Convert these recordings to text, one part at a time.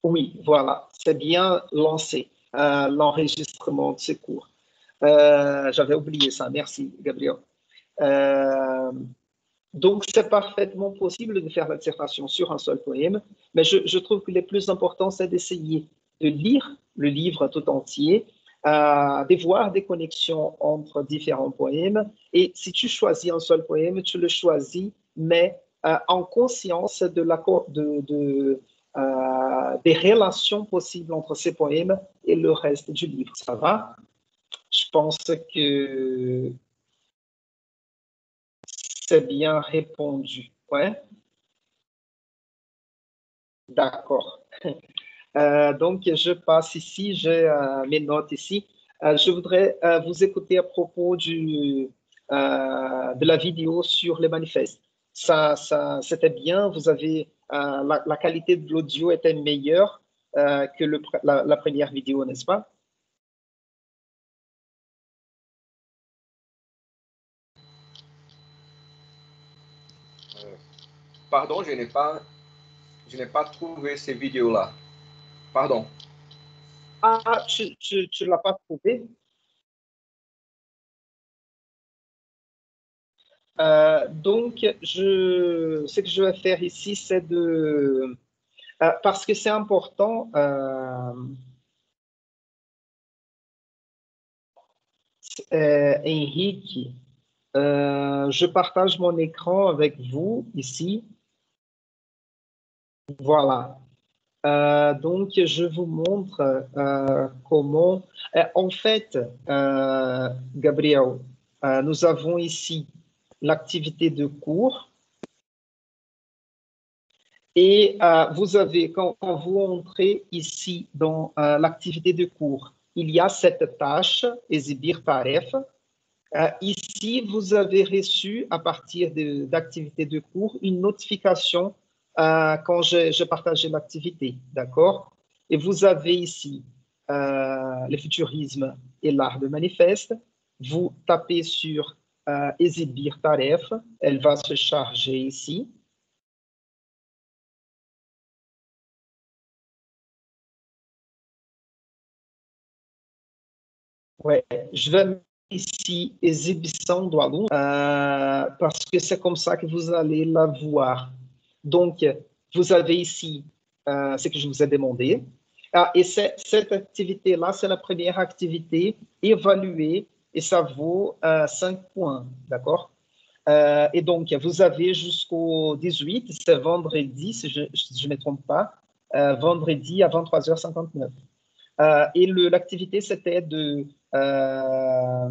Oui, voilà, c'est bien lancé, l'enregistrement de ces cours. J'avais oublié ça, merci Gabriel. Euh, donc, c'est parfaitement possible de faire la dissertation sur un seul poème, mais je trouve que le plus important, c'est d'essayer de lire le livre tout entier, de voir des connexions entre différents poèmes. Et si tu choisis un seul poème, tu le choisis, mais en conscience des relations possibles entre ces poèmes et le reste du livre. Ça va? Je pense que c'est bien répondu. Ouais, d'accord. Donc, je passe ici, j'ai mes notes ici. Je voudrais vous écouter à propos de la vidéo sur les manifestes. C'était bien, vous avez, la qualité de l'audio était meilleure que la première vidéo, n'est-ce pas? Euh, Pardon, je n'ai pas trouvé ces vidéos-là. Pardon. Ah, tu l'as pas trouvé? Donc, ce que je vais faire ici, c'est parce que c'est important, Henrique, je partage mon écran avec vous ici. Voilà. Donc, je vous montre comment. En fait, Gabriel, nous avons ici l'activité de cours et vous avez, quand vous entrez ici dans l'activité de cours, il y a cette tâche, exhibir taref. Ici, vous avez reçu, à partir d'activités de cours, une notification quand j'ai partagé l'activité, d'accord? Et vous avez ici le futurisme et l'art de manifeste. Vous tapez sur exhibir taref, elle va se charger ici. Ouais, je vais mettre ici exhibition do aluno parce que c'est comme ça que vous allez la voir. Donc, vous avez ici ce que je vous ai demandé. Ah, et cette activité-là, c'est la première activité évaluée et ça vaut 5 points, d'accord? Et donc, vous avez jusqu'au 18, c'est vendredi, si je ne me trompe pas, vendredi à 23h59. Et l'activité, c'était de euh,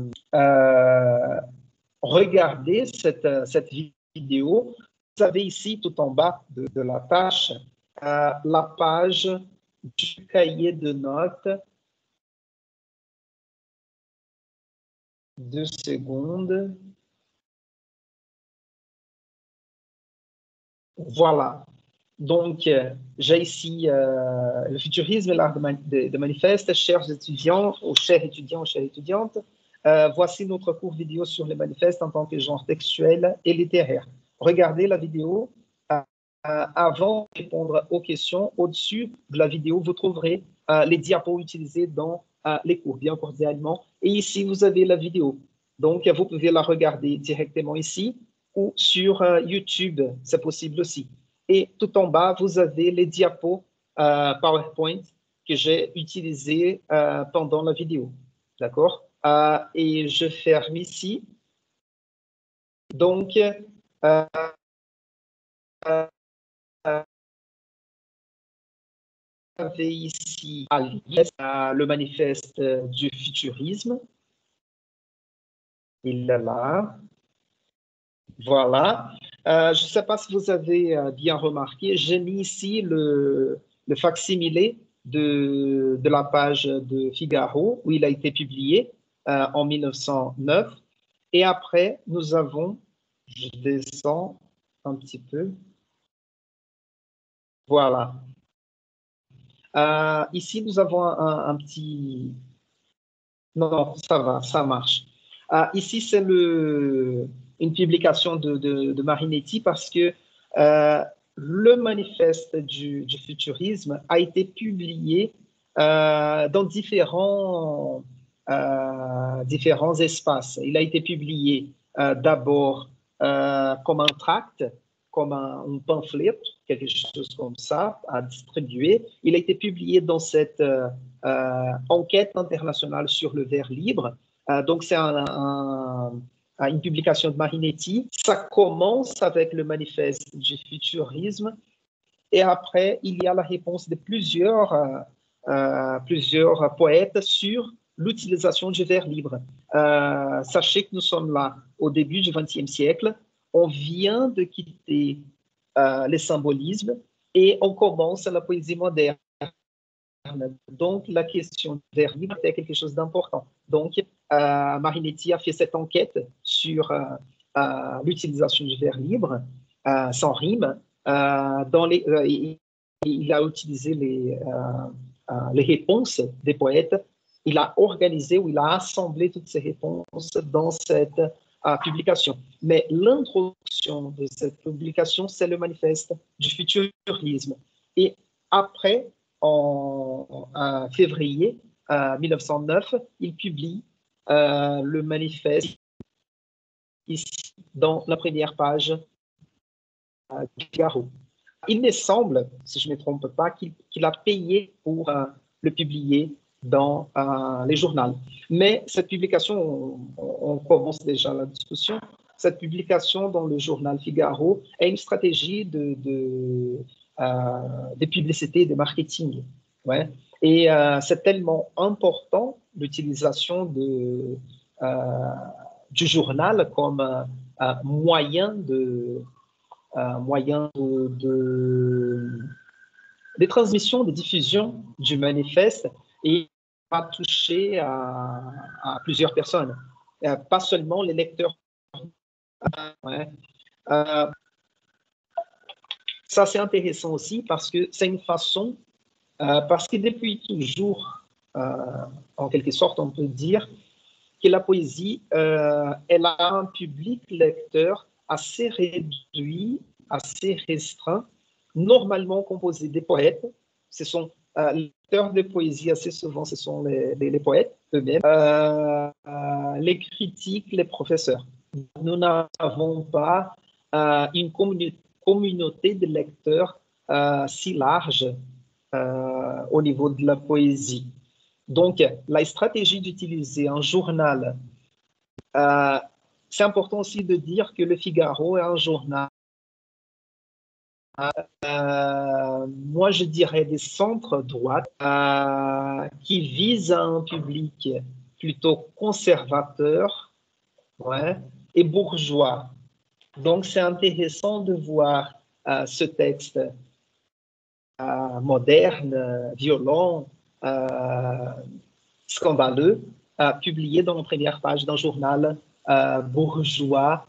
regarder cette vidéo. Vous avez ici, tout en bas de la tâche, la page du cahier de notes. 2 secondes. Voilà. Donc, j'ai ici le futurisme et l'art de manifeste, chers étudiants ou chers étudiants ou chères étudiantes. Voici notre cours vidéo sur les manifestes en tant que genre textuel et littéraire. Regardez la vidéo. Avant de répondre aux questions, au-dessus de la vidéo, vous trouverez les diapos utilisés dans les cours, bien cordialement. Et ici, vous avez la vidéo. Donc, vous pouvez la regarder directement ici ou sur YouTube, c'est possible aussi. Et tout en bas, vous avez les diapos PowerPoint que j'ai utilisés pendant la vidéo. D'accord? Et je ferme ici. Donc, euh, euh, vous avez ici le manifeste du futurisme. Il est là. Voilà. Je ne sais pas si vous avez bien remarqué, j'ai mis ici le facsimilé de la page de Figaro où il a été publié en 1909. Et après, nous avons, je descends un petit peu, voilà. Ici, nous avons un petit... Non, non, ça va, ça marche. Ici, c'est une publication de Marinetti parce que le manifeste du futurisme a été publié dans différents espaces. Il a été publié d'abord comme un tract, comme un pamphlet, quelque chose comme ça, à distribuer. Il a été publié dans cette enquête internationale sur le verre libre. Donc, c'est une publication de Marinetti. Ça commence avec le manifeste du futurisme et après, il y a la réponse de plusieurs poètes sur l'utilisation du vers libre. Sachez que nous sommes là au début du XXe siècle. On vient de quitter le symbolisme et on commence la poésie moderne. Donc, la question du vers libre est quelque chose d'important. Donc, Marinetti a fait cette enquête sur l'utilisation du vers libre sans rime. Il a utilisé les réponses des poètes. Il a organisé ou il a assemblé toutes ces réponses dans cette publication. Mais l'introduction de cette publication, c'est le manifeste du futurisme. Et après, en février 1909, il publie le manifeste ici dans la première page du Figaro. Il me semble, si je ne me trompe pas, qu'il a payé pour le publier dans les journaux. Mais cette publication, on commence déjà la discussion, cette publication dans le journal Figaro est une stratégie de publicité, de marketing. Ouais. Et c'est tellement important l'utilisation du journal comme moyen de transmission, de diffusion du manifeste et va toucher à plusieurs personnes, pas seulement les lecteurs. Ouais. Ça, c'est intéressant aussi parce que c'est une façon, parce que depuis toujours, en quelque sorte, on peut dire que la poésie, elle a un public lecteur assez réduit, assez restreint, normalement composé des poètes. Ce sont les lecteurs de poésie, assez souvent, ce sont les poètes eux-mêmes, les critiques, les professeurs. Nous n'avons pas une communauté de lecteurs si large au niveau de la poésie. Donc, la stratégie d'utiliser un journal, c'est important aussi de dire que le Figaro est un journal, moi je dirais des centres droites, qui vise un public plutôt conservateur, ouais, et bourgeois. Donc, c'est intéressant de voir ce texte moderne, violent, scandaleux, publié dans la première page d'un journal bourgeois,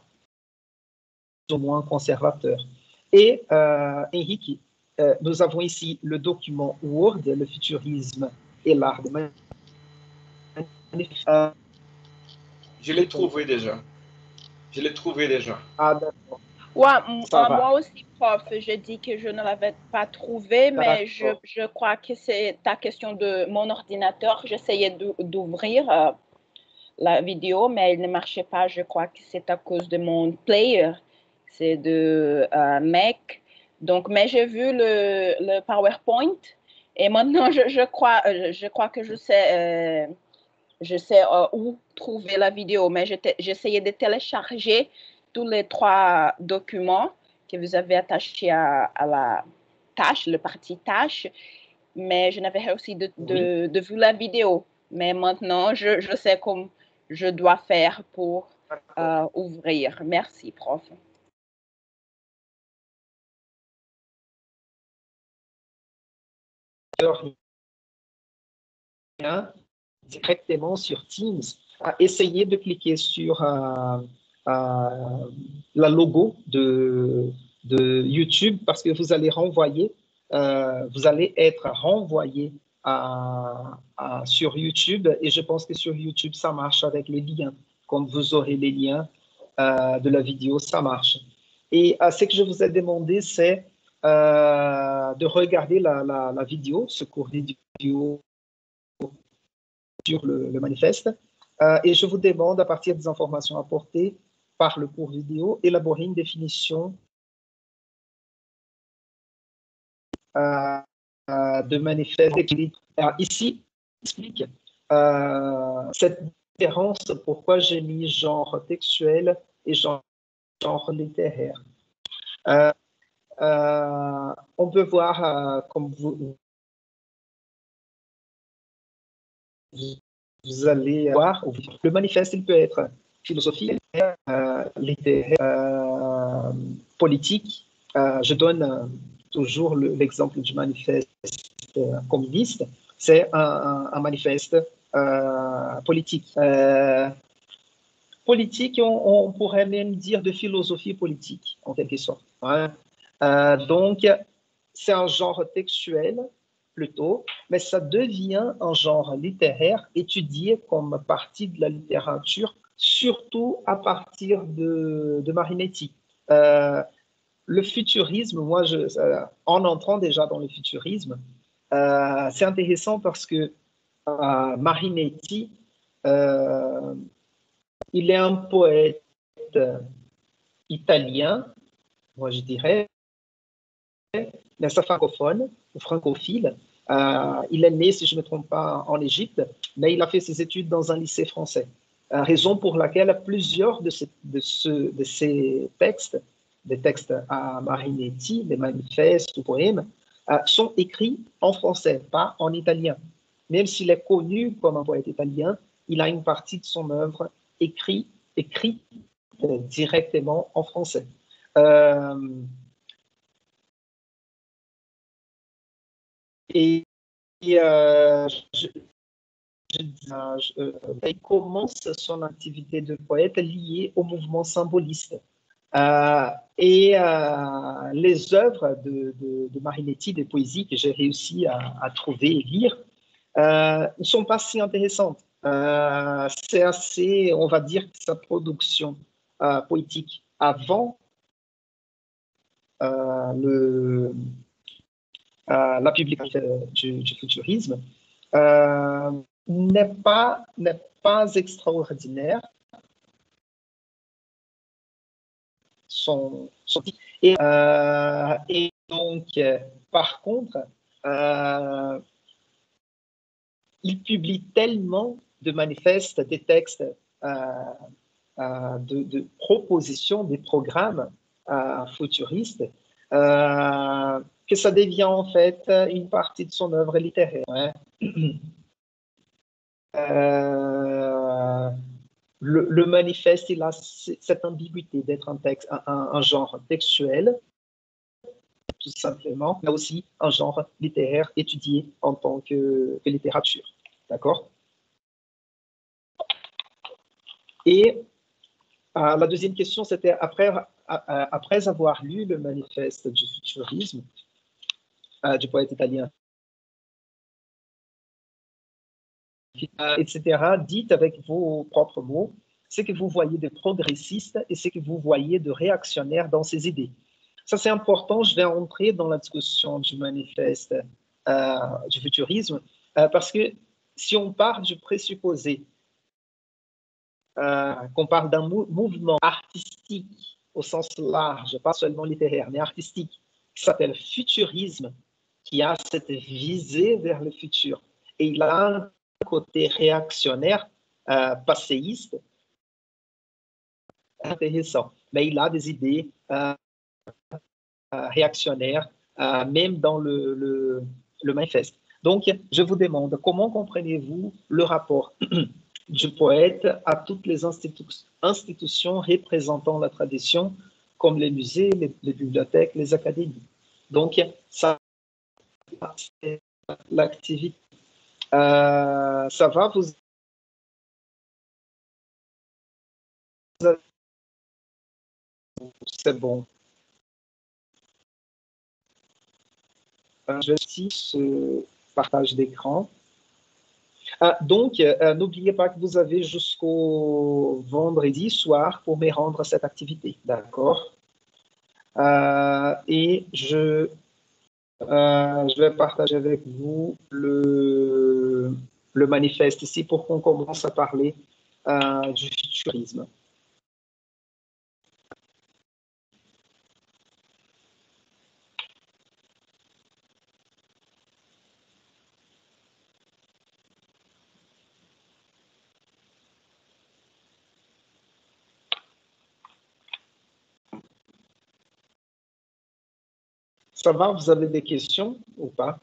au moins conservateur. Et Henrique, nous avons ici le document Word, le futurisme et l'art de manifester. Je l'ai trouvé déjà. Je l'ai trouvé déjà. Ah, d'accord. Ouais, moi aussi, prof, je dis que je ne l'avais pas trouvé, mais je crois que c'est ta question de mon ordinateur. J'essayais d'ouvrir la vidéo, mais il ne marchait pas. Je crois que c'est à cause de mon player. C'est de Mac. Donc, mais j'ai vu le PowerPoint et maintenant je crois que je sais où trouver la vidéo, mais j'essayais de télécharger tous les 3 documents que vous avez attachés à la tâche, le parti tâche, mais je n'avais réussi de voir la vidéo. Mais maintenant, je sais comment je dois faire pour ouvrir. Merci, prof. Directement sur Teams, essayez de cliquer sur la logo de YouTube parce que vous allez être renvoyé sur YouTube et je pense que sur YouTube, ça marche avec les liens. Quand vous aurez les liens de la vidéo, ça marche. Et ce que je vous ai demandé, c'est de regarder la vidéo, ce cours vidéo sur le manifeste. Et je vous demande, à partir des informations apportées par le cours vidéo, élaborer une définition de manifeste d'équilibre. Ici, j'explique cette différence, pourquoi j'ai mis genre textuel et genre littéraire. On peut voir, comme vous allez voir, le manifeste, il peut être philosophique, littéraire, politique. Je donne toujours l'exemple du manifeste communiste. C'est un manifeste politique. Politique, on pourrait même dire de philosophie politique, en quelque sorte. Hein. Donc, c'est un genre textuel, plutôt, mais ça devient un genre littéraire étudié comme partie de la littérature, surtout à partir de Marinetti. Le futurisme, moi, en entrant déjà dans le futurisme, c'est intéressant parce que Marinetti, il est un poète italien, moi je dirais, mais c'est francophone ou francophile. Il est né, si je ne me trompe pas, en Égypte, mais il a fait ses études dans un lycée français. Raison pour laquelle plusieurs de ces textes, des textes à Marinetti, des manifestes ou poèmes, sont écrits en français, pas en italien. Même s'il est connu comme un poète italien, il a une partie de son œuvre écrite directement en français. Il commence son activité de poète liée au mouvement symboliste. Les œuvres de Marinetti, des poésies que j'ai réussi à trouver et lire, ne sont pas si intéressantes. C'est assez, on va dire, sa production poétique avant la publication du futurisme n'est pas extraordinaire. Et donc, par contre, il publie tellement de manifestes, des textes, de propositions, des programmes futuristes, que ça devient en fait une partie de son œuvre littéraire. Hein. Le manifeste, il a cette ambiguïté d'être un texte, un genre textuel, tout simplement, mais aussi un genre littéraire étudié en tant que littérature. D'accord? Et la deuxième question, c'était après avoir lu le manifeste du futurisme du poète italien, etc., dites avec vos propres mots ce que vous voyez de progressiste et ce que vous voyez de réactionnaire dans ces idées. Ça, c'est important. Je vais entrer dans la discussion du manifeste du futurisme parce que si on part du présupposé qu'on parle d'un mouvement artistique au sens large, pas seulement littéraire, mais artistique, qui s'appelle futurisme, qui a cette visée vers le futur. Et il a un côté réactionnaire, passéiste, intéressant. Mais il a des idées réactionnaires, même dans le manifeste. Donc, je vous demande, comment comprenez-vous le rapport du poète à toutes les institutions représentant la tradition, comme les musées, les bibliothèques, les académies? Donc, ça, c'est l'activité. Ça va, vous c'est bon. Je vais ici ce partage d'écran. Donc, n'oubliez pas que vous avez jusqu'au vendredi soir pour me rendre cette activité, d'accord? Et je vais partager avec vous le manifeste ici pour qu'on commence à parler du futurisme. Ça va, vous avez des questions ou pas?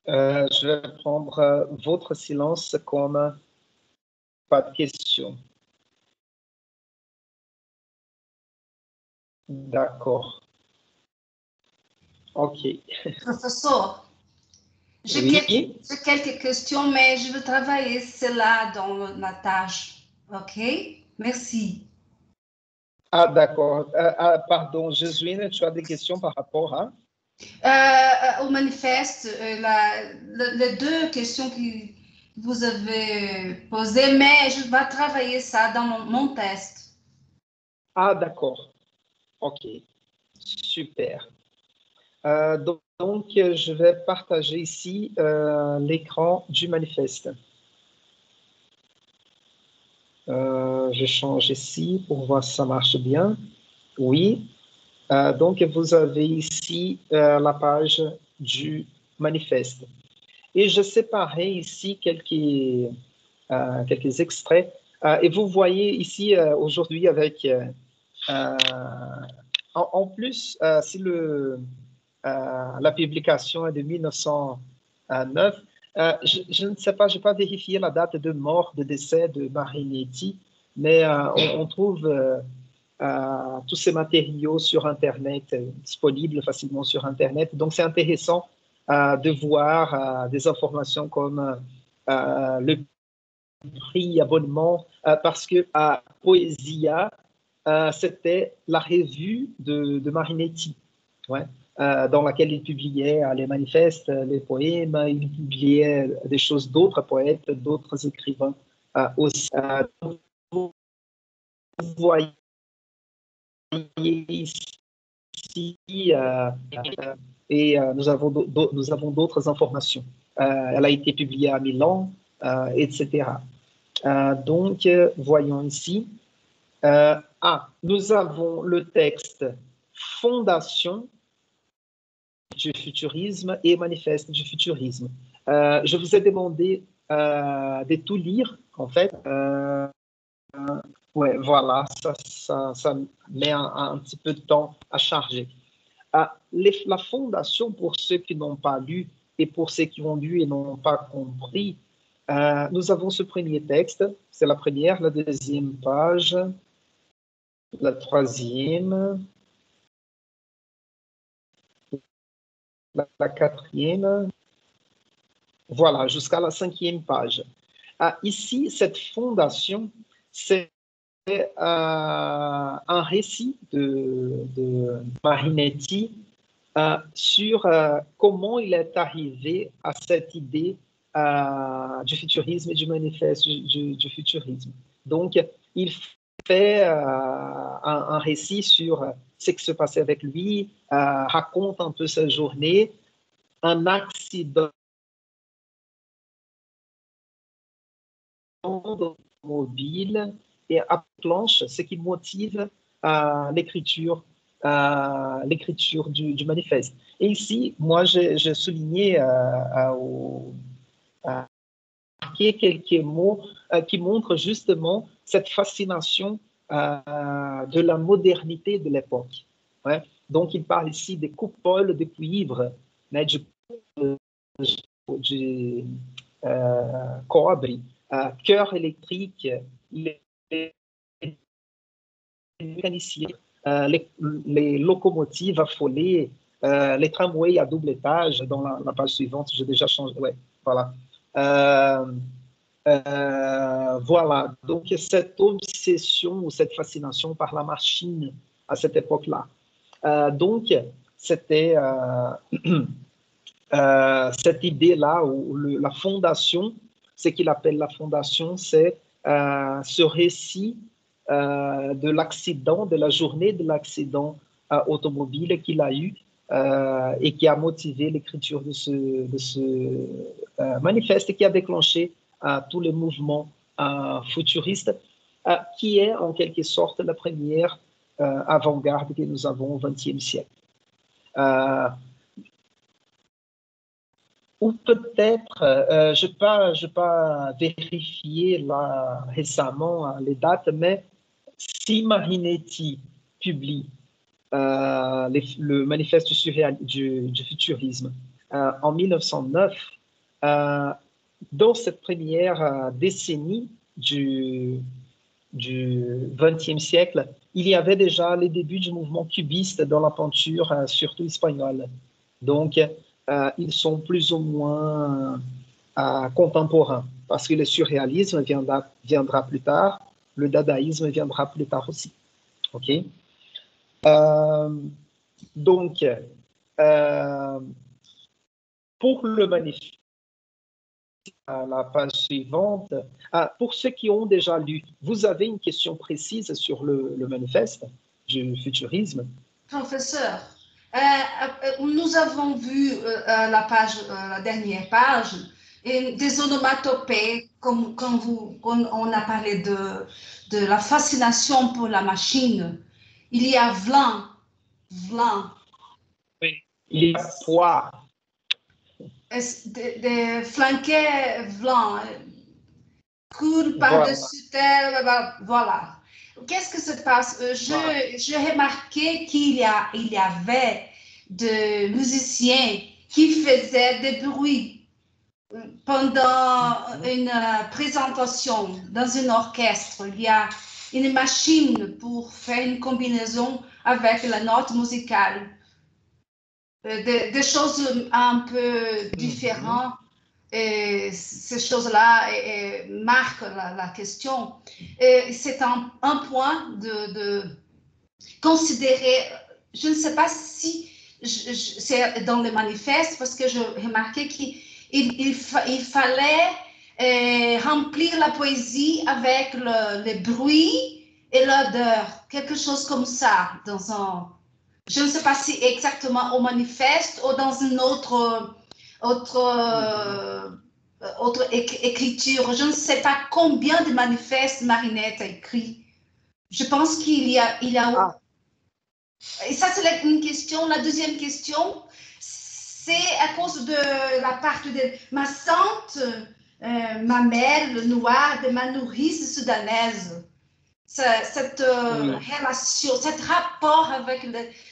Je vais prendre votre silence comme pas de questions. D'accord. OK. Professeur, j'ai Oui. quelques questions, mais je veux travailler cela dans ma tâche. OK? Merci. Ah, d'accord. Pardon, Josuine, tu as des questions par rapport à? Au manifeste, les deux questions que vous avez posées, mais je vais travailler ça dans mon test. Ah, d'accord. OK. Super. Donc, je vais partager ici l'écran du manifeste. Je change ici pour voir si ça marche bien. Oui. Donc, vous avez ici la page du manifeste. Et je séparais ici quelques extraits. Et vous voyez ici aujourd'hui avec... en plus, si la publication est de 1909, je ne sais pas, je n'ai pas vérifié la date de mort, de décès de Marinetti, mais on trouve tous ces matériaux sur Internet, disponibles facilement sur Internet. Donc, c'est intéressant de voir des informations comme le prix abonnement, parce que Poesia, c'était la revue de Marinetti, ouais, dans laquelle il publiait les manifestes, les poèmes, il publiait des choses d'autres poètes, d'autres écrivains aussi. Vous voyez ici, et nous avons d'autres informations. Elle a été publiée à Milan, etc. Donc, voyons ici. Nous avons le texte Fondation du futurisme et Manifeste du futurisme. Je vous ai demandé de tout lire, en fait. Ouais, voilà, ça met un petit peu de temps à charger. La fondation, pour ceux qui n'ont pas lu et pour ceux qui ont lu et n'ont pas compris, nous avons ce premier texte, c'est la première, la deuxième page, la troisième, la quatrième, voilà, jusqu'à la cinquième page. Ici, cette fondation, c'est un récit de Marinetti sur comment il est arrivé à cette idée du futurisme et du manifeste du futurisme. Donc, il fait un récit sur ce qui se passait avec lui, raconte un peu sa journée, un accident mobile et à planche, ce qui motive l'écriture du manifeste. Et ici, moi, j'ai souligné quelques mots qui montrent justement cette fascination de la modernité de l'époque. Ouais. Donc, il parle ici des coupoles de cuivre, né, du cobre, cœur électrique, les mécaniciens, les locomotives affolées, les tramways à double étage. Dans la page suivante, j'ai déjà changé. Ouais, voilà. Voilà. Donc, cette obsession ou cette fascination par la machine à cette époque-là. Donc, c'était cette idée-là, ou la fondation, ce qu'il appelle la fondation, c'est ce récit de l'accident, de la journée de l'accident automobile qu'il a eu et qui a motivé l'écriture de ce manifeste qui a déclenché tous les mouvements futuristes, qui est en quelque sorte la première avant-garde que nous avons au XXe siècle. Ou peut-être, je n'ai pas vérifié là récemment les dates, mais si Marinetti publie le manifeste du futurisme en 1909, dans cette première décennie du XXe siècle, il y avait déjà les débuts du mouvement cubiste dans la peinture, surtout espagnole. Donc, ils sont plus ou moins contemporains, parce que le surréalisme viendra plus tard, le dadaïsme viendra plus tard aussi. OK? Donc, pour le manifeste, à la page suivante, pour ceux qui ont déjà lu, vous avez une question précise sur le manifeste du futurisme? Professeur, nous avons vu la dernière page, et des onomatopées, comme on a parlé de la fascination pour la machine. Il y a vlan. Oui. Il y a poire. De flanquets vlan, court par-dessus terre, voilà. Qu'est-ce que se passe? J'ai remarqué qu'il y avait des musiciens qui faisaient des bruits pendant une présentation dans un orchestre. Il y a une machine pour faire une combinaison avec la note musicale. Des choses un peu différentes. Et ces choses-là marquent la question. C'est un point de considérer, je ne sais pas si c'est dans le manifeste, parce que je remarquais qu'il fallait remplir la poésie avec le bruit et l'odeur, quelque chose comme ça, je ne sais pas si exactement au manifeste ou dans une autre écriture. Je ne sais pas combien de manifestes Marinette a écrit. Je pense qu'il y a... Et ça, c'est une question. La deuxième question, c'est à cause de la part de ma tante, ma mère, le noir, de ma nourrice soudanaise. Cette relation, cet rapport avec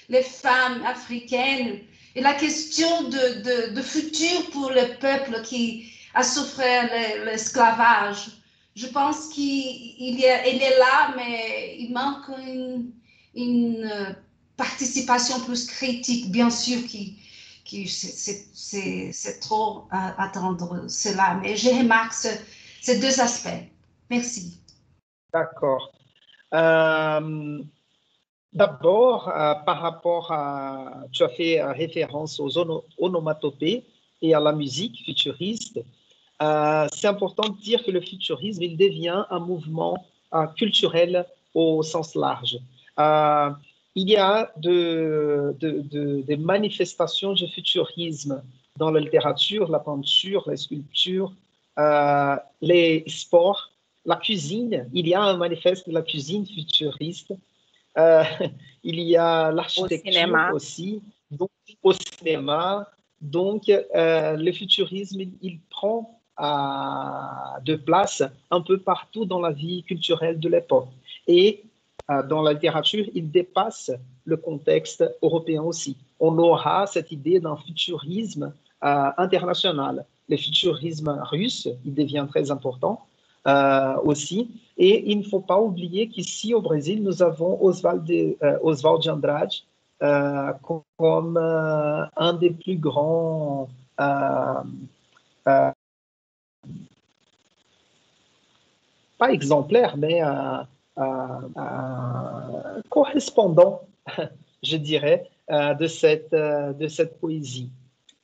les femmes africaines et la question de futur pour le peuple qui a souffert l'esclavage. Je pense qu'il est là, mais il manque une participation plus critique, bien sûr, c'est trop à attendre cela, mais je remarque ces deux aspects. Merci. D'accord. D'abord, par rapport à, tu as fait référence aux onomatopées et à la musique futuriste. C'est important de dire que le futurisme, il devient un mouvement culturel au sens large. Il y a des manifestations du futurisme dans la littérature, la peinture, la sculpture, les sports, la cuisine. Il y a un manifeste de la cuisine futuriste. Il y a l'architecture aussi, donc, au cinéma. Donc, le futurisme, il prend de place un peu partout dans la vie culturelle de l'époque. Et dans la littérature, il dépasse le contexte européen aussi. On aura cette idée d'un futurisme international. Le futurisme russe, il devient très important aussi. Et il ne faut pas oublier qu'ici au Brésil, nous avons Oswald de Andrade comme un des plus grands pas exemplaires, mais correspondants, je dirais, de cette poésie.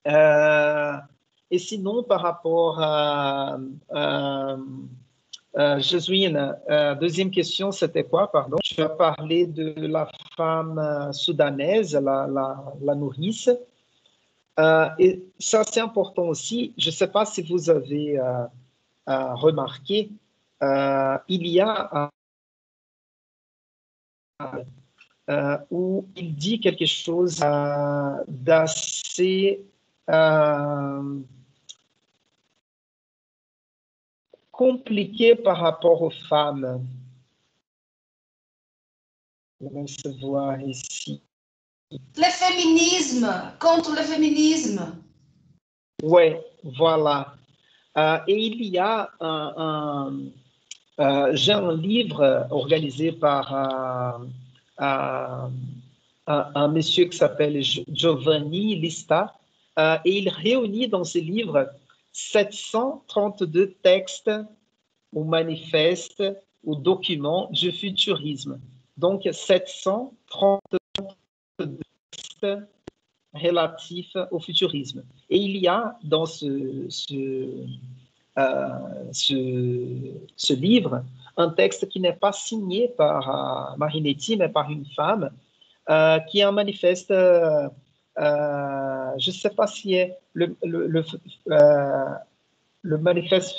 Et sinon, par rapport à Jésuine, deuxième question, c'était quoi, pardon? Tu as parlé de la femme soudanaise, la nourrice. Et ça, c'est important aussi. Je ne sais pas si vous avez remarqué, il y a où il dit quelque chose d'assez compliqué par rapport aux femmes. On va se voir ici. Le féminisme, contre le féminisme. Oui, voilà. Et il y a j'ai un livre organisé par un monsieur qui s'appelle Giovanni Lista, et il réunit dans ce livre 732 textes ou manifestes ou documents du futurisme. Donc, 732 textes relatifs au futurisme. Et il y a dans ce livre un texte qui n'est pas signé par Marinetti, mais par une femme, qui est un manifeste, je ne sais pas si est le manifeste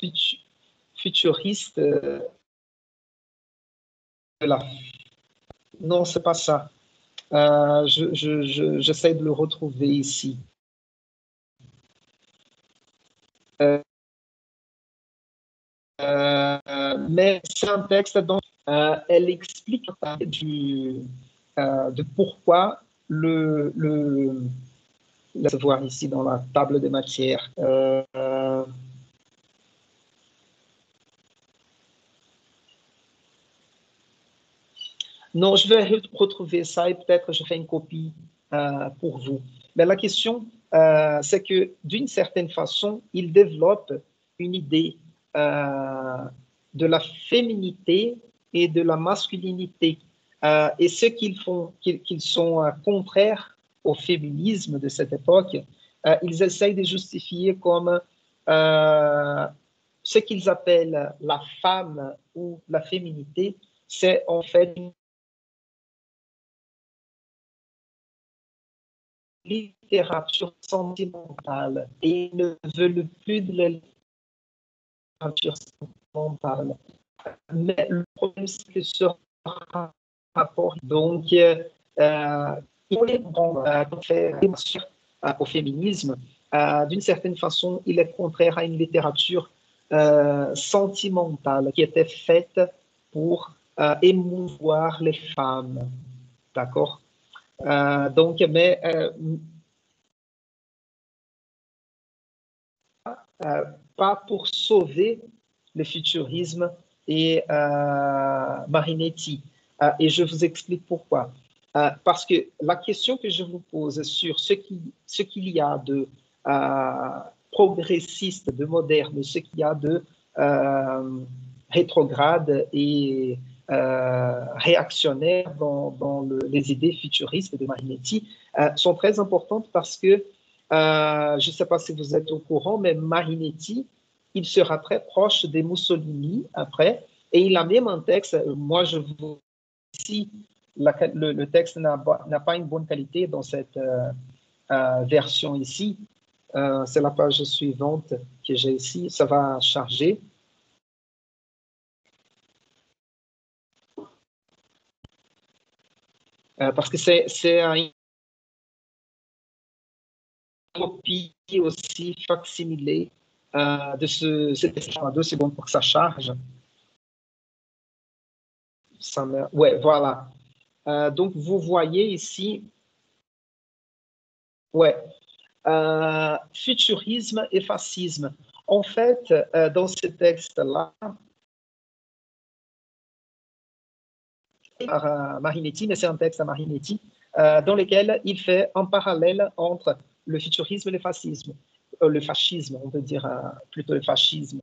futuriste de la... Non, c'est pas ça. J'essaie de le retrouver ici. Mais c'est un texte dont elle explique de pourquoi laisse voir ici dans la table des matières. Non, je vais retrouver ça et peut-être je fais une copie pour vous. Mais la question, c'est que d'une certaine façon, il développe une idée de la féminité et de la masculinité. Et ce qu'ils font, qu'ils sont contraires au féminisme de cette époque, ils essayent de justifier comme ce qu'ils appellent la femme ou la féminité, c'est en fait une littérature sentimentale et ils ne veulent plus de la littérature sentimentale. Mais le problème, c'est que ce rapport, donc, il est bon, fait au féminisme, d'une certaine façon, il est contraire à une littérature sentimentale qui était faite pour émouvoir les femmes. D'accord? Donc, mais pas pour sauver le futurisme et Marinetti. Et je vous explique pourquoi. Parce que la question que je vous pose sur ce qu'il y a de progressiste, de moderne, ce qu'il y a de rétrograde et réactionnaire dans les idées futuristes de Marinetti sont très importantes parce que je ne sais pas si vous êtes au courant, mais Marinetti, il sera très proche des Mussolini après, et il a même un texte, moi je vous ici, le texte n'a pas une bonne qualité dans cette version ici, c'est la page suivante que j'ai ici, ça va charger. Parce que c'est une copie aussi facsimilée de cet écran. 2 secondes pour que ça charge. Ouais, voilà. Donc, vous voyez ici, ouais, futurisme et fascisme. En fait, dans ce texte-là, par Marinetti, mais c'est un texte à Marinetti, dans lequel il fait un parallèle entre le futurisme et le fascisme, on peut dire plutôt le fascisme.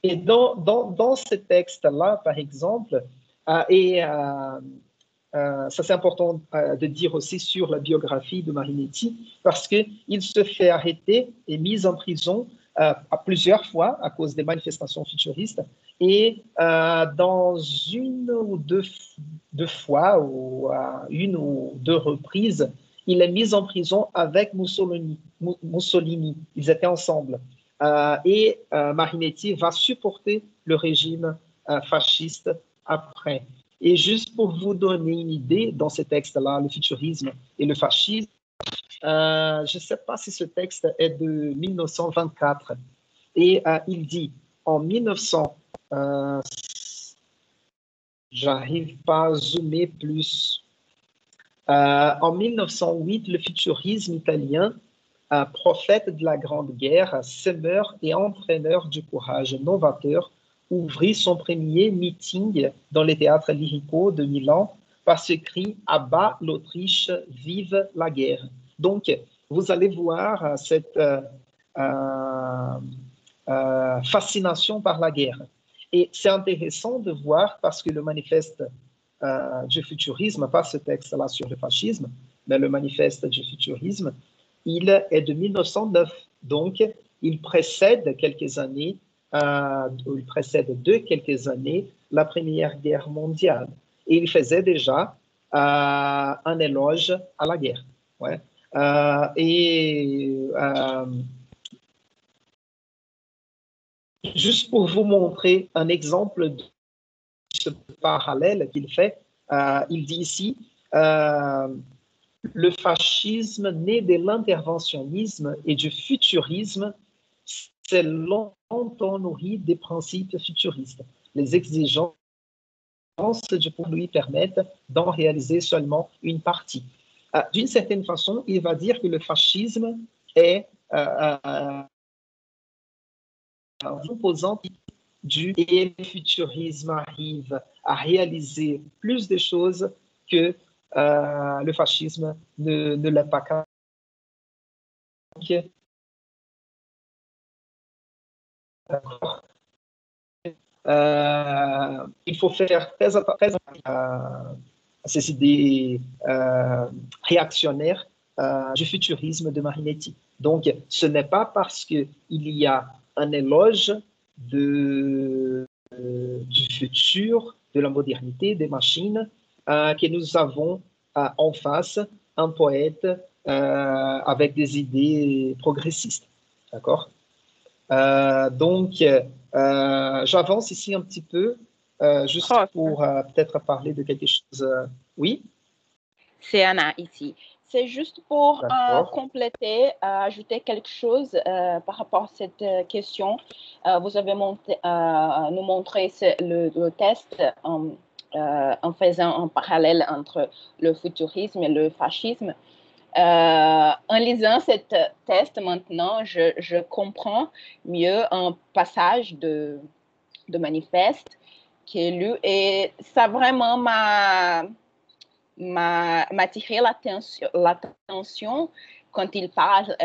Et dans ce texte-là, par exemple, ça c'est important de dire aussi sur la biographie de Marinetti, parce qu'il se fait arrêter et mis en prison à plusieurs fois à cause des manifestations futuristes. Et dans une ou deux fois, ou à une ou deux reprises, il est mis en prison avec Mussolini. Ils étaient ensemble. Et Marinetti va supporter le régime fasciste après. Et juste pour vous donner une idée, dans ce texte-là, le futurisme et le fascisme, je ne sais pas si ce texte est de 1924. Et il dit, en 1900, j'arrive pas à zoomer plus. En 1908, le futurisme italien, prophète de la Grande Guerre, semeur et entraîneur du courage novateur, ouvrit son premier meeting dans les théâtres lyricaux de Milan par ce cri « À bas l'Autriche, vive la guerre ». Donc, vous allez voir cette fascination par la guerre. Et c'est intéressant de voir parce que le manifeste du futurisme, pas ce texte-là sur le fascisme, mais le manifeste du futurisme, il est de 1909. Donc, il précède de quelques années la Première Guerre mondiale. Et il faisait déjà un éloge à la guerre. Ouais. Juste pour vous montrer un exemple de ce parallèle qu'il fait, il dit ici le fascisme né de l'interventionnisme et du futurisme s'est longtemps nourri des principes futuristes. Les exigences pour lui permettent d'en réaliser seulement une partie. D'une certaine façon, il va dire que le fascisme est un composant du et le futurisme arrive à réaliser plus de choses que le fascisme ne l'a pas capable. Il faut faire très attention à ces idées réactionnaires du futurisme de Marinetti. Donc, ce n'est pas parce qu'il y a un éloge du futur, de la modernité, des machines, que nous avons en face un poète avec des idées progressistes. D'accord? Donc, j'avance ici un petit peu, juste pour peut-être parler de quelque chose. Oui? C'est Anna ici. C'est juste pour compléter, ajouter quelque chose par rapport à cette question. Vous avez nous montré le test en faisant un parallèle entre le futurisme et le fascisme. En lisant ce test maintenant, je comprends mieux un passage de manifeste qui est lu et ça vraiment m'a tiré l'attention quand il parle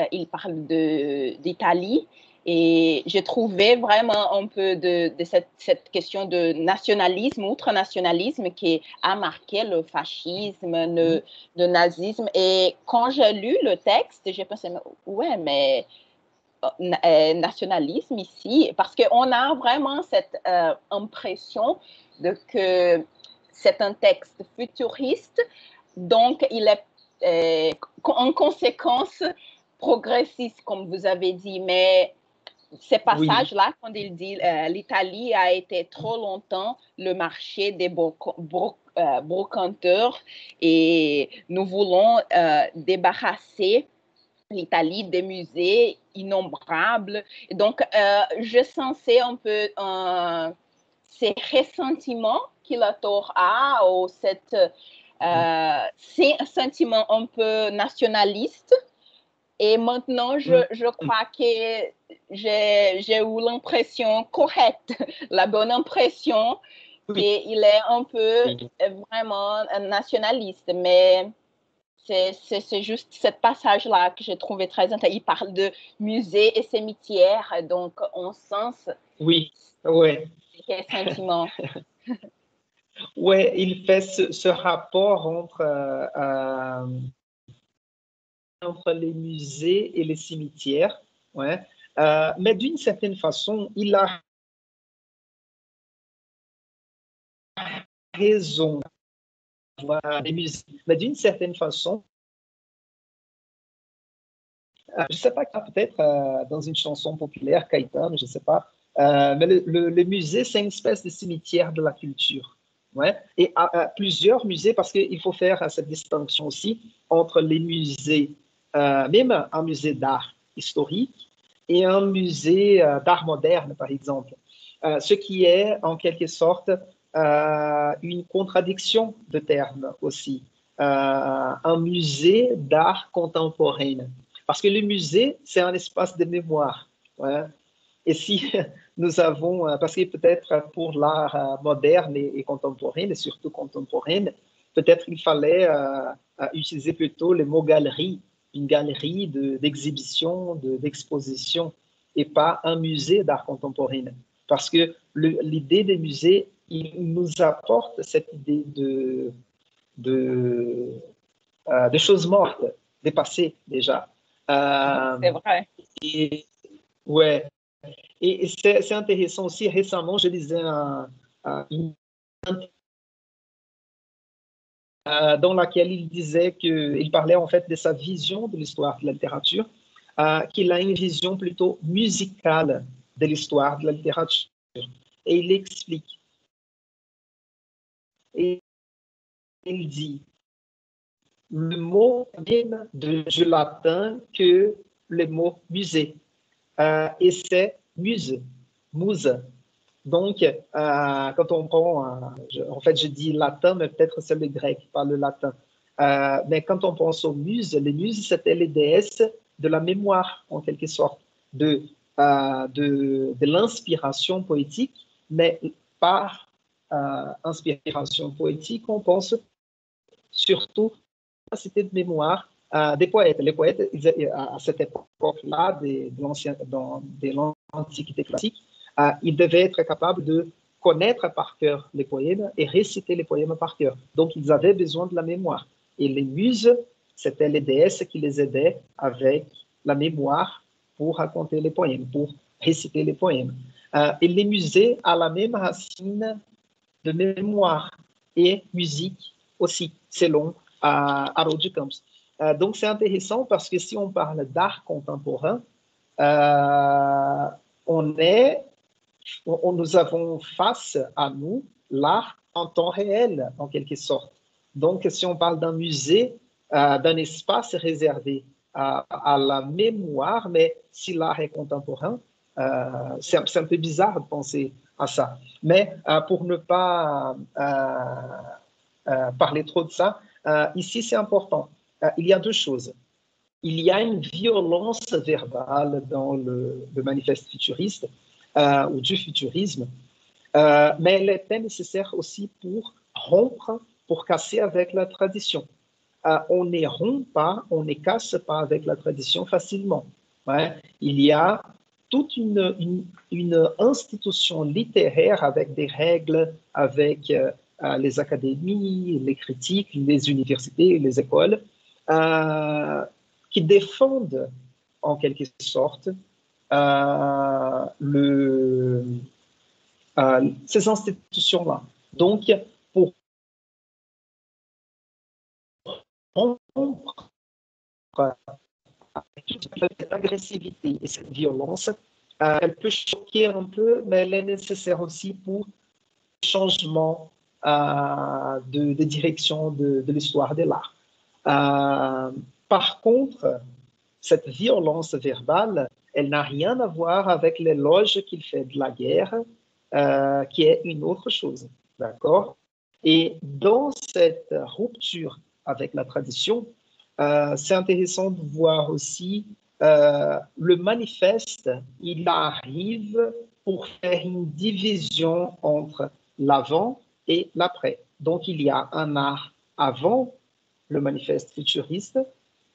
d'Italie. Et j'ai trouvé vraiment un peu de cette question de nationalisme, outre-nationalisme qui a marqué le fascisme, le nazisme. Et quand j'ai lu le texte, j'ai pensé, ouais, mais nationalisme ici, parce qu'on a vraiment cette impression que c'est un texte futuriste, donc il est en conséquence progressiste, comme vous avez dit, mais ces passages-là, quand il dit l'Italie a été trop longtemps le marché des brocanteurs et nous voulons débarrasser l'Italie des musées innombrables. Donc, je sentais un peu ces ressentiments qu'il a ou ces sentiments un peu nationalistes. Et maintenant, je crois que j'ai eu l'impression correcte, la bonne impression qu'il est un peu vraiment nationaliste. Mais c'est juste ce passage-là que j'ai trouvé très intéressant. Il parle de musées et cimetières, donc on sent les sentiments. Ouais, il fait ce rapport entre les musées et les cimetières. Ouais. Mais d'une certaine façon, il a raison. Les musées. Mais d'une certaine façon, je ne sais pas, peut-être dans une chanson populaire, Caïtan, je ne sais pas, mais le musée, c'est une espèce de cimetière de la culture. Ouais. Et plusieurs musées, parce qu'il faut faire cette distinction aussi entre les musées, même un musée d'art historique et un musée d'art moderne, par exemple. Ce qui est en quelque sorte une contradiction de termes aussi. Un musée d'art contemporain. Parce que le musée, c'est un espace de mémoire. Ouais. Et si nous avons, parce que peut-être pour l'art moderne et contemporain, et surtout contemporain, peut-être il fallait utiliser plutôt le mot galerie, une galerie d'exhibition, d'exposition, et pas un musée d'art contemporain. Parce que l'idée des musées, il nous apporte cette idée de choses mortes, dépassées déjà. C'est vrai. Et, ouais. Et c'est intéressant aussi, récemment, je lisais dans laquelle il disait qu'il parlait en fait de sa vision de l'histoire de la littérature, qu'il a une vision plutôt musicale de l'histoire de la littérature. Et il explique. Et il dit, le mot vient du latin que le mot musée. Et c'est muse, muse. Donc, quand on prend, en fait, je dis latin, mais peut-être c'est le grec, pas le latin. Mais quand on pense aux muses, les muses, c'était les déesses de la mémoire, en quelque sorte, de l'inspiration poétique, mais par inspiration poétique, on pense surtout à la capacité de mémoire des poètes. Les poètes, à cette époque-là, de l'Antiquité classique, ils devaient être capables de connaître par cœur les poèmes et réciter les poèmes par cœur. Donc, ils avaient besoin de la mémoire. Et les muses, c'était les déesses qui les aidaient avec la mémoire pour raconter les poèmes, pour réciter les poèmes. Et les musées ont la même racine de mémoire et musique aussi, selon Harold de Campos. Donc, c'est intéressant parce que si on parle d'art contemporain, nous avons face à nous l'art en temps réel, en quelque sorte. Donc, si on parle d'un musée, d'un espace réservé à la mémoire, mais si l'art est contemporain, c'est un peu bizarre de penser à ça. Mais pour ne pas parler trop de ça, ici c'est important. Il y a deux choses. Il y a une violence verbale dans le manifeste futuriste ou du futurisme, mais elle était nécessaire aussi pour rompre, pour casser avec la tradition. On ne rompt pas, on ne casse pas avec la tradition facilement. Ouais. Il y a toute une institution littéraire avec des règles, avec les académies, les critiques, les universités, les écoles, qui défendent en quelque sorte ces institutions-là. Donc, pour rompre cette agressivité et cette violence, elle peut choquer un peu, mais elle est nécessaire aussi pour le changement de direction de l'histoire de l'art. Par contre, cette violence verbale, elle n'a rien à voir avec l'éloge qu'il fait de la guerre, qui est une autre chose. D'accord? Et dans cette rupture avec la tradition, c'est intéressant de voir aussi le manifeste, il arrive pour faire une division entre l'avant et l'après. Donc, il y a un art avant le manifeste futuriste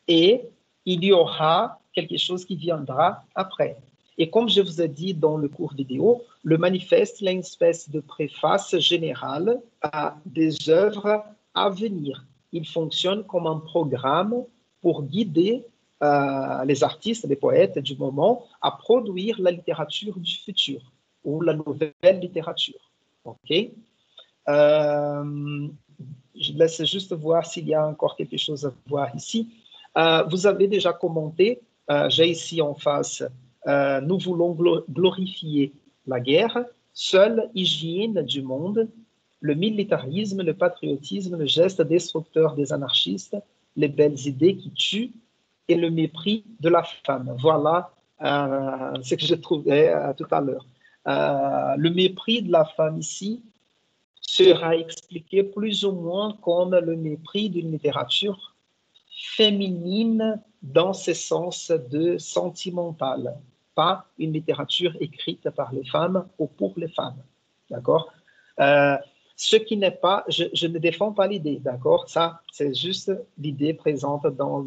et il y aura quelque chose qui viendra après. Et comme je vous ai dit dans le cours vidéo, le manifeste il a une espèce de préface générale à des œuvres à venir. Il fonctionne comme un programme pour guider les artistes, les poètes du moment à produire la littérature du futur ou la nouvelle littérature. OK? Je laisse juste voir s'il y a encore quelque chose à voir ici. Vous avez déjà commenté, j'ai ici en face, nous voulons glorifier la guerre, seule hygiène du monde, le militarisme, le patriotisme, le geste destructeur des anarchistes, les belles idées qui tuent et le mépris de la femme. Voilà ce que je trouvais tout à l'heure. Le mépris de la femme ici sera expliqué plus ou moins comme le mépris d'une littérature féminine dans ce sens de sentimental, pas une littérature écrite par les femmes ou pour les femmes. D'accord? Ce qui n'est pas, je ne défends pas l'idée, d'accord? Ça, c'est juste l'idée présente dans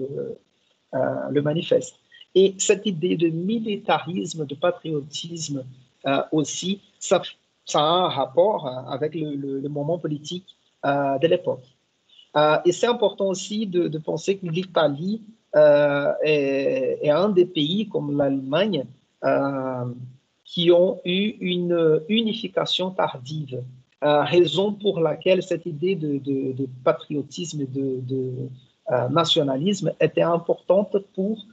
le manifeste. Et cette idée de militarisme, de patriotisme aussi, ça a un rapport avec le moment politique de l'époque. Et c'est important aussi de penser que l'Italie est un des pays comme l'Allemagne qui ont eu une unification tardive, raison pour laquelle cette idée de patriotisme et de nationalisme était importante pour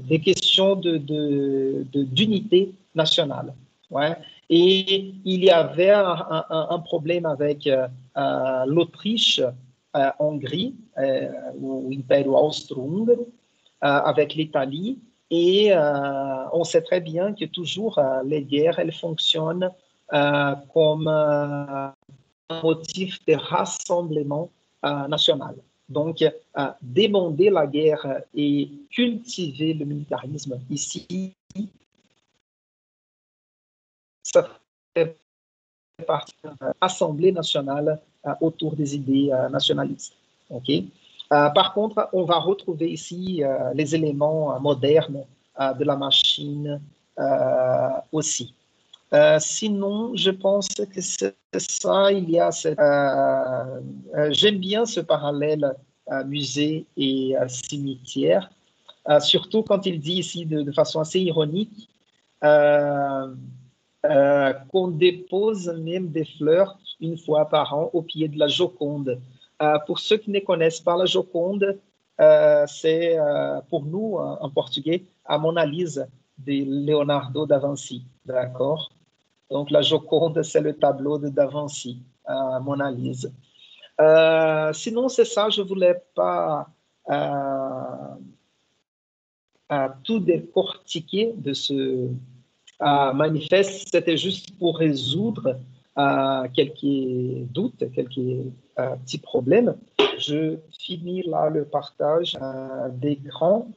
des questions d'unité nationale. Ouais. Et il y avait un problème avec l'Autriche, Hongrie, ou Império Austro-Hongre, avec l'Italie. Et on sait très bien que toujours les guerres, elles fonctionnent comme un motif de rassemblement national. Donc, demander la guerre et cultiver le militarisme ici, ça fait partie d'une assemblée nationale autour des idées nationalistes. Okay? Par contre, on va retrouver ici les éléments modernes de la machine aussi. Sinon, je pense que c'est ça. Il y a j'aime bien ce parallèle musée et cimetière, surtout quand il dit ici de façon assez ironique qu'on dépose même des fleurs une fois par an au pied de la Joconde. Pour ceux qui ne connaissent pas la Joconde, c'est pour nous en portugais à Mona Lisa de Leonardo da Vinci, d'accord? Donc la Joconde, c'est le tableau de da Vinci, Mona Lisa. Sinon, c'est ça, je ne voulais pas tout décortiquer de ce manifeste, c'était juste pour résoudre quelques doutes, quelques petits problèmes. Je finis là le partage d'écran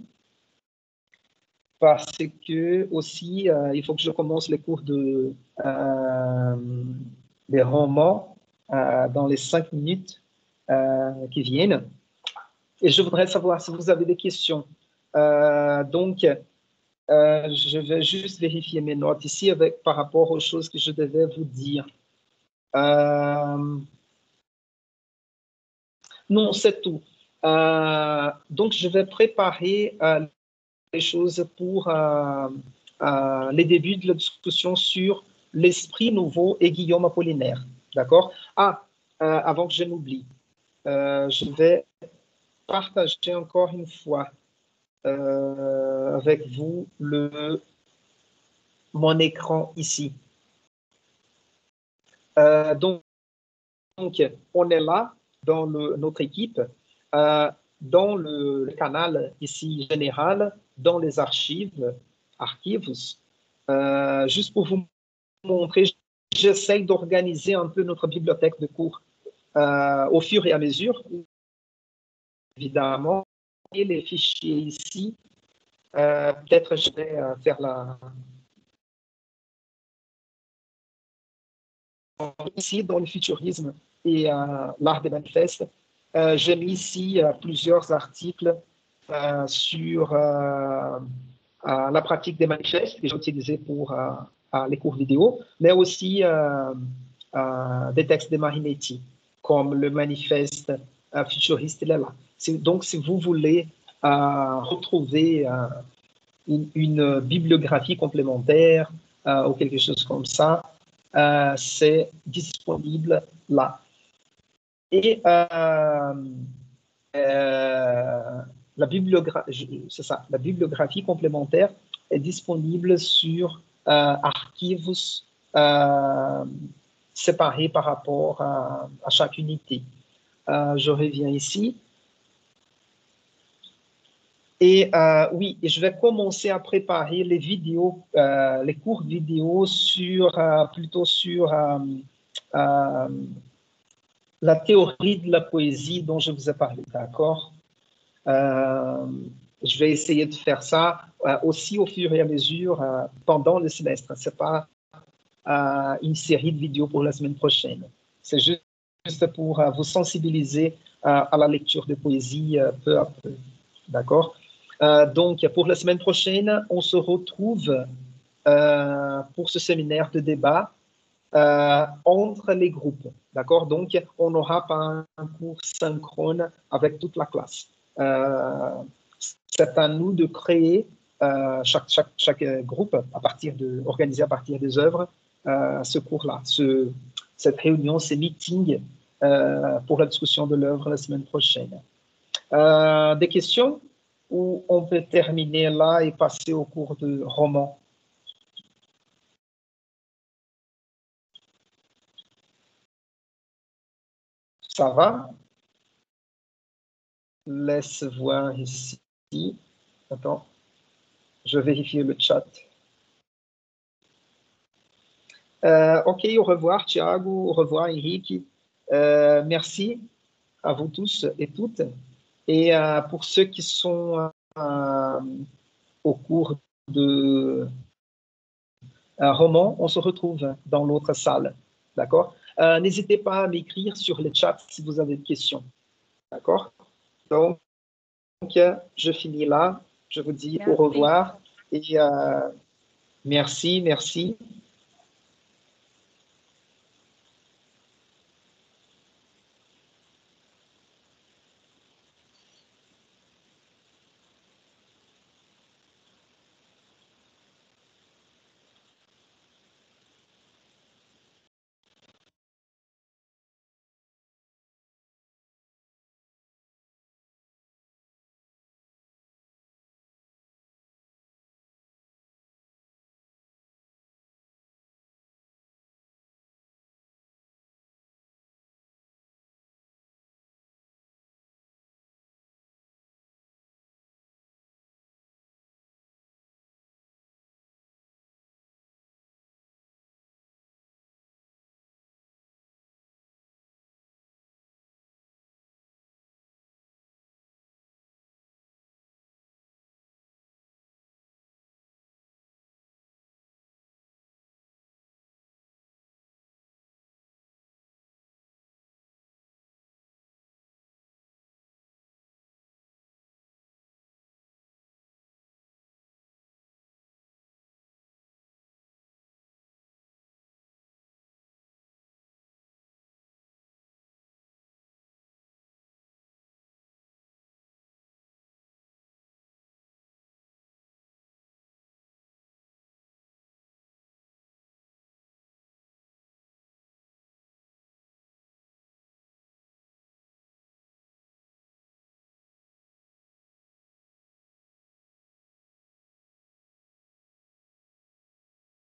parce que aussi, il faut que je commence les cours des romans dans les 5 minutes qui viennent. Et je voudrais savoir si vous avez des questions. Donc, je vais juste vérifier mes notes ici par rapport aux choses que je devais vous dire. Non, c'est tout. Donc, je vais préparer les choses pour les débuts de la discussion sur l'esprit nouveau et Guillaume Apollinaire. D'accord? Avant que je n'oublie, je vais partager encore une fois avec vous mon écran ici. Donc, on est là dans notre équipe, dans le canal ici général, dans les archives, juste pour vous montrer, j'essaie d'organiser un peu notre bibliothèque de cours au fur et à mesure, évidemment, et les fichiers ici. Peut-être je vais faire ici dans le futurisme et l'art des manifestes. J'ai mis ici plusieurs articles sur la pratique des manifestes déjà utilisés pour les cours vidéo, mais aussi des textes de Marinetti, comme le manifeste futuriste, il est là. Donc, si vous voulez retrouver une bibliographie complémentaire ou quelque chose comme ça, c'est disponible là. Et la bibliographie complémentaire est disponible sur Archivus séparés par rapport à chaque unité. Je reviens ici. Et oui, je vais commencer à préparer les vidéos, les cours vidéo plutôt sur la théorie de la poésie dont je vous ai parlé, d'accord? Je vais essayer de faire ça aussi au fur et à mesure pendant le semestre. Ce n'est pas une série de vidéos pour la semaine prochaine. C'est juste pour vous sensibiliser à la lecture de poésie peu à peu, d'accord? Donc, pour la semaine prochaine, on se retrouve pour ce séminaire de débat entre les groupes, d'accord? Donc, on n'aura pas un cours synchrone avec toute la classe. C'est à nous de créer chaque groupe organisé à partir des œuvres, ce cours-là, cette réunion, ces meetings pour la discussion de l'œuvre la semaine prochaine. Des questions? Ou on peut terminer là et passer au cours de roman? Ça va? Laisse voir ici. Attends, je vérifie le chat. OK, au revoir Thiago, au revoir Henrique. Merci à vous tous et toutes. Et pour ceux qui sont au cours de roman, on se retrouve dans l'autre salle. D'accord? N'hésitez pas à m'écrire sur le chat si vous avez des questions. D'accord? Donc, je finis là. Je vous dis au revoir. Et merci.